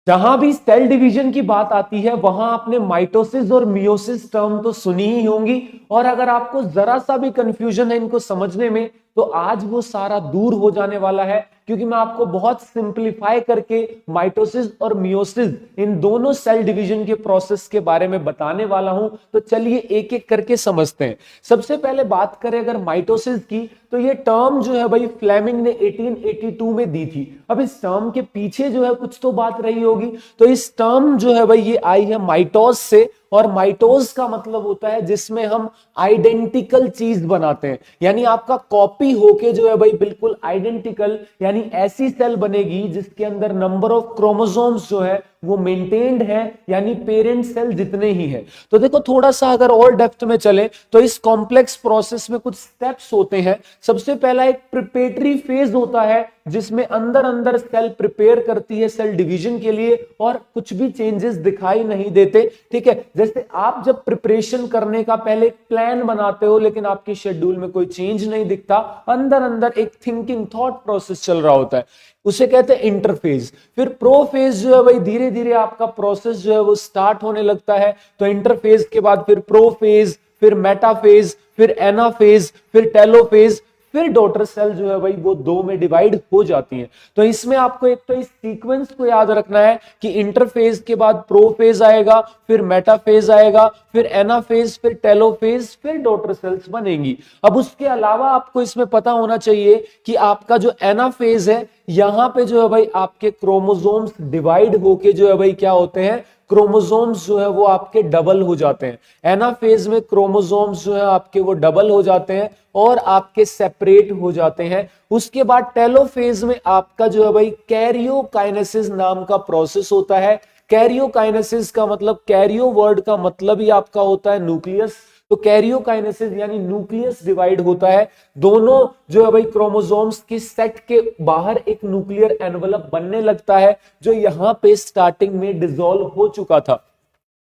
जहां भी cell division की बात आती है वहां आपने माइटोसिस और मियोसिस टर्म तो सुनी ही होंगी, और अगर आपको जरा सा भी कंफ्यूजन है इनको समझने में तो आज वो सारा दूर हो जाने वाला है, क्योंकि मैं आपको बहुत सिंपलीफाई करके माइटोसिस और मियोसिस इन दोनों सेल डिवीजन के प्रोसेस के बारे में बताने वाला हूं। तो चलिए एक एक करके समझते हैं। सबसे पहले बात करें अगर माइटोसिस की, तो ये टर्म जो है भाई फ्लेमिंग ने 1882 में दी थी। अब इस टर्म के पीछे जो है कुछ तो बात रही होगी, तो इस टर्म जो है भाई ये आई है माइटोस से, और माइटोस का मतलब होता है जिसमें हम आइडेंटिकल चीज बनाते हैं, यानी आपका कॉपी होके जो है भाई बिल्कुल आइडेंटिकल, यानी ऐसी सेल बनेगी जिसके अंदर नंबर ऑफ क्रोमोसोम्स जो है वो मेंटेन्ड है, यानी पेरेंट सेल जितने ही है। तो देखो थोड़ा सा अगर और डेप्थ में चले तो इस कॉम्प्लेक्स प्रोसेस में कुछ स्टेप्स होते हैं। सबसे पहला एक प्रिपरेटरी फेज होता है जिसमें अंदर अंदर सेल प्रिपेयर करती है सेल डिवीजन के लिए, और कुछ भी चेंजेस दिखाई नहीं देते। ठीक है, जैसे आप जब प्रिपरेशन करने का पहले एक प्लान बनाते हो लेकिन आपके शेड्यूल में कोई चेंज नहीं दिखता, अंदर अंदर एक थिंकिंग थॉट प्रोसेस चल रहा होता है, उसे कहते हैं इंटरफेज। फिर प्रोफेज जो है भाई धीरे धीरे आपका प्रोसेस जो है वो स्टार्ट होने लगता है। तो इंटरफेज के बाद फिर प्रोफेज, फिर मेटाफेज, फिर एनाफेज, फिर टेलोफेज, फिर डॉटर सेल जो है भाई वो दो में डिवाइड हो जाती हैं। तो इसमें आपको एक तो इस सीक्वेंस को याद रखना है कि इंटरफेज के बाद प्रोफेज आएगा, फिर मेटाफेज आएगा, फिर एनाफेज, फिर टेलोफेज, फिर डॉटर सेल्स बनेंगी। अब उसके अलावा आपको इसमें पता होना चाहिए कि आपका जो एनाफेज है यहां पे जो है भाई आपके क्रोमोसोम्स डिवाइड होके जो है भाई क्या होते हैं, क्रोमोसोम्स जो है वो आपके डबल हो जाते हैं। एनाफेज में क्रोमोसोम्स जो है आपके वो डबल हो जाते हैं और आपके सेपरेट हो जाते हैं। उसके बाद टेलोफेज में आपका जो है भाई कैरियोकाइनेसिस नाम का प्रोसेस होता है। कैरियोकाइनेसिस का मतलब, कैरियो वर्ड का मतलब ही आपका होता है न्यूक्लियस। तो कैरियोकाइनेसिस यानी न्यूक्लियस डिवाइड होता है, दोनों जो है भाई क्रोमोसोम्स की सेट के बाहर एक न्यूक्लियर एनवलप बनने लगता है जो यहां पे स्टार्टिंग में डिसॉल्व हो चुका था।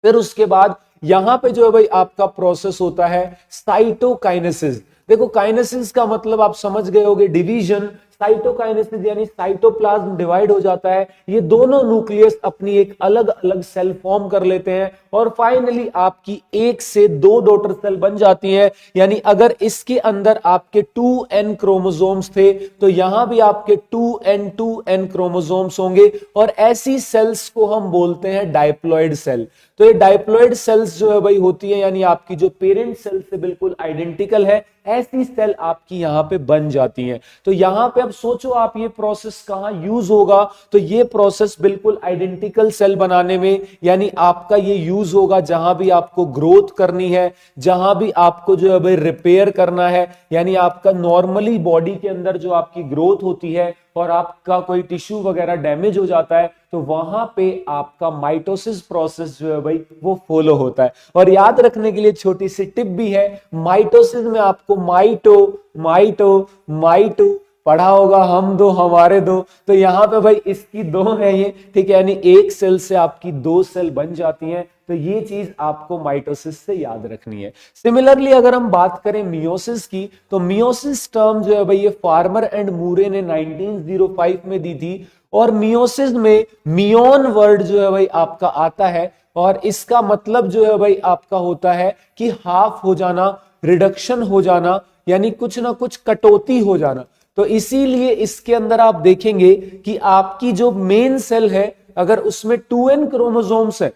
फिर उसके बाद यहां पे जो है भाई आपका प्रोसेस होता है साइटोकाइनेसिस। देखो काइनेसिस का मतलब आप समझ गए होंगे, डिवीजन। साइटोकाइनेसिस यानी साइटोप्लाज्म डिवाइड हो जाता है, ये दोनों न्यूक्लियस अपनी एक अलग अलग सेल फॉर्म कर लेते हैं और फाइनली आपकी एक से दो डॉटर सेल बन जाती हैं। यानी अगर इसके अंदर आपके 2n क्रोमोसोम्स थे तो यहां भी आपके 2n क्रोमोसोम्स होंगे, और ऐसी सेल्स को हम बोलते हैं डायप्लॉइड सेल। तो ये डायप्लॉइड सेल्स जो है भाई होती है, यानी आपकी जो पेरेंट सेल से बिल्कुल आइडेंटिकल है, ऐसी सेल आपकी यहां पे बन जाती हैं। तो यहां पे अब सोचो आप ये प्रोसेस कहां यूज होगा, तो ये प्रोसेस बिल्कुल आइडेंटिकल सेल बनाने में, यानी आपका ये यूज होगा जहां भी आपको ग्रोथ करनी है, जहां भी आपको जो है भाई रिपेयर करना है, यानी आपका नॉर्मली बॉडी के अंदर जो आपकी ग्रोथ होती है और आपका कोई टिश्यू वगैरह डैमेज हो जाता है तो वहां पे आपका माइटोसिस प्रोसेस जो है भाई वो फॉलो होता है। और याद रखने के लिए छोटी सी टिप भी है, माइटोसिस में आपको माइटो माइटो माइटो पढ़ा होगा, हम दो हमारे दो, तो यहां पे भाई इसकी दो है ये, ठीक है, यानी एक सेल से आपकी दो सेल बन जाती हैं। तो ये चीज आपको माइटोसिस से याद रखनी है। सिमिलरली अगर हम बात करें मियोसिस की, तो मियोसिस टर्म जो है भाई ये फार्मर एंड मूरे ने 1905 में दी थी, और मियोसिस में मियोन वर्ड जो है भाई आपका आता है, और इसका मतलब जो है भाई आपका होता है कि हाफ हो जाना, रिडक्शन हो जाना, यानी कुछ ना कुछ कटौती हो जाना। तो इसीलिए इसके अंदर आप देखेंगे कि आपकी जो मेन सेल है अगर उसमें 2n क्रोमोसोम्स है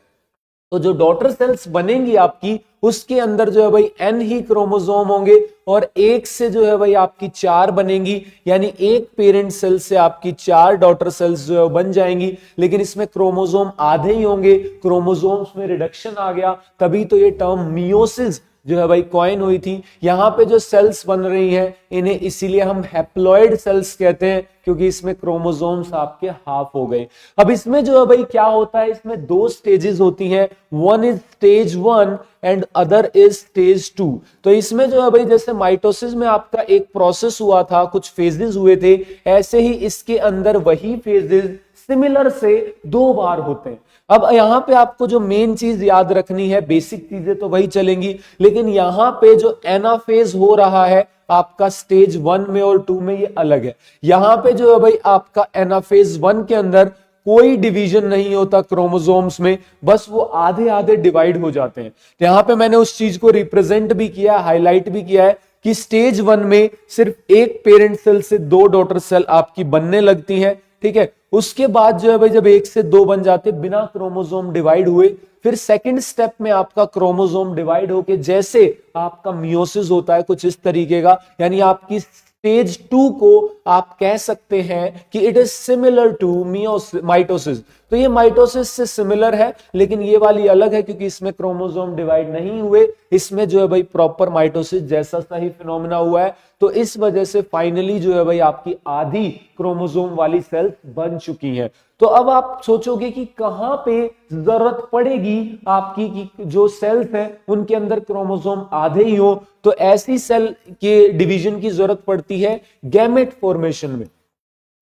तो जो डॉटर सेल्स बनेंगी आपकी उसके अंदर जो है भाई n ही क्रोमोसोम होंगे, और एक से जो है भाई आपकी चार बनेंगी, यानी एक पेरेंट सेल से आपकी चार डॉटर सेल्स जो है बन जाएंगी। लेकिन इसमें क्रोमोसोम आधे ही होंगे, क्रोमोसोम्स में रिडक्शन आ गया, तभी तो ये टर्म मियोसिस जो है भाई कॉइन हुई थी। यहां पे जो सेल्स बन रही हैं इन्हें इसीलिए हम हैप्लॉइड सेल्स कहते हैं, क्योंकि इसमें क्रोमोसोम्स आपके हाफ हो गए। अब इसमें जो है भाई क्या होता है, इसमें दो स्टेजेस होती हैं, one is stage 1 and other is stage 2। तो इसमें जो है भाई जैसे माइटोसिस में आपका एक प्रोसेस हुआ था, कुछ फेजेस हुए थे, ऐसे ही इसके अंदर वही फेजेस सिमिलर से दो बार होते हैं। अब यहां पे आपको जो मेन चीज याद रखनी है, बेसिक चीजें तो वही चलेंगी, लेकिन यहां पे जो एनाफेज हो रहा है आपका स्टेज 1 में और 2 में ये अलग है। यहां पे जो है भाई आपका एनाफेज 1 के अंदर कोई डिवीजन नहीं होता क्रोमोसोम्स में, बस वो आधे आधे डिवाइड हो जाते हैं। तो यहां पे मैंने उस चीज को रिप्रेजेंट भी किया, हाईलाइट भी किया है कि स्टेज 1 में सिर्फ एक पेरेंट सेल से 2 डॉटर सेल आपकी बनने लगती हैं, ठीक है। उसके बाद जो है भाई जब 1 से 2 बन जाते बिना क्रोमोसोम डिवाइड हुए, फिर सेकंड स्टेप में आपका क्रोमोसोम डिवाइड होके जैसे आपका मियोसिस होता है कुछ इस तरीके का, यानी आपकी स्टेज 2 को आप कह सकते हैं कि it is similar to mitosis. तो ये माइटोसिस से सिमिलर है, लेकिन ये वाली अलग है क्योंकि इसमें क्रोमोसोम डिवाइड नहीं हुए, इसमें जो है भाई प्रॉपर माइटोसिस जैसा सा ही फिनोमेना हुआ है। तो इस वजह से फाइनली जो है भाई आपकी आधी क्रोमोसोम वाली सेल्स बन चुकी हैं। तो अब आप सोचोगे कि कहां पे जरूरत पड़ेगी आपकी कि जो सेल्स हैं उनके अंदर क्रोमोसोम आधे ही हो, तो ऐसी सेल के डिवीजन की जरूरत पड़ती है गैमेट फॉर्मेशन में।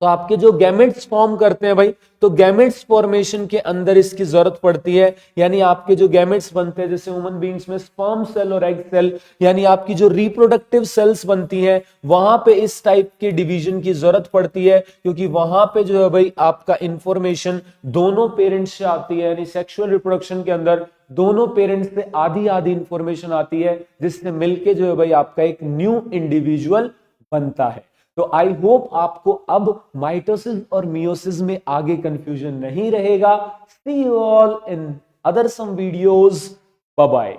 तो आपके जो गैमेट्स फॉर्म करते हैं भाई, तो गैमेट्स फॉर्मेशन के अंदर इसकी जरूरत पड़ती है, यानी आपके जो गैमेट्स बनते हैं जैसे ह्यूमन बीइंग्स में स्पर्म सेल और एग सेल, यानी आपकी जो रिप्रोडक्टिव सेल्स बनती हैं वहां पे इस टाइप के डिवीजन की जरूरत पड़ती है, क्योंकि वहां पे जो है भाई आपका इंफॉर्मेशन दोनों पेरेंट्स से आती है, यानी सेक्सुअल रिप्रोडक्शन के अंदर दोनों पेरेंट्स से आधी आधी इंफॉर्मेशन आती है, जिससे मिलके जो है भाई आपका एक न्यू इंडिविजुअल बनता है। तो आई होप आपको अब माइटोसिस और मियोसिस में आगे कंफ्यूजन नहीं रहेगा। See you all in other some videos, bye bye.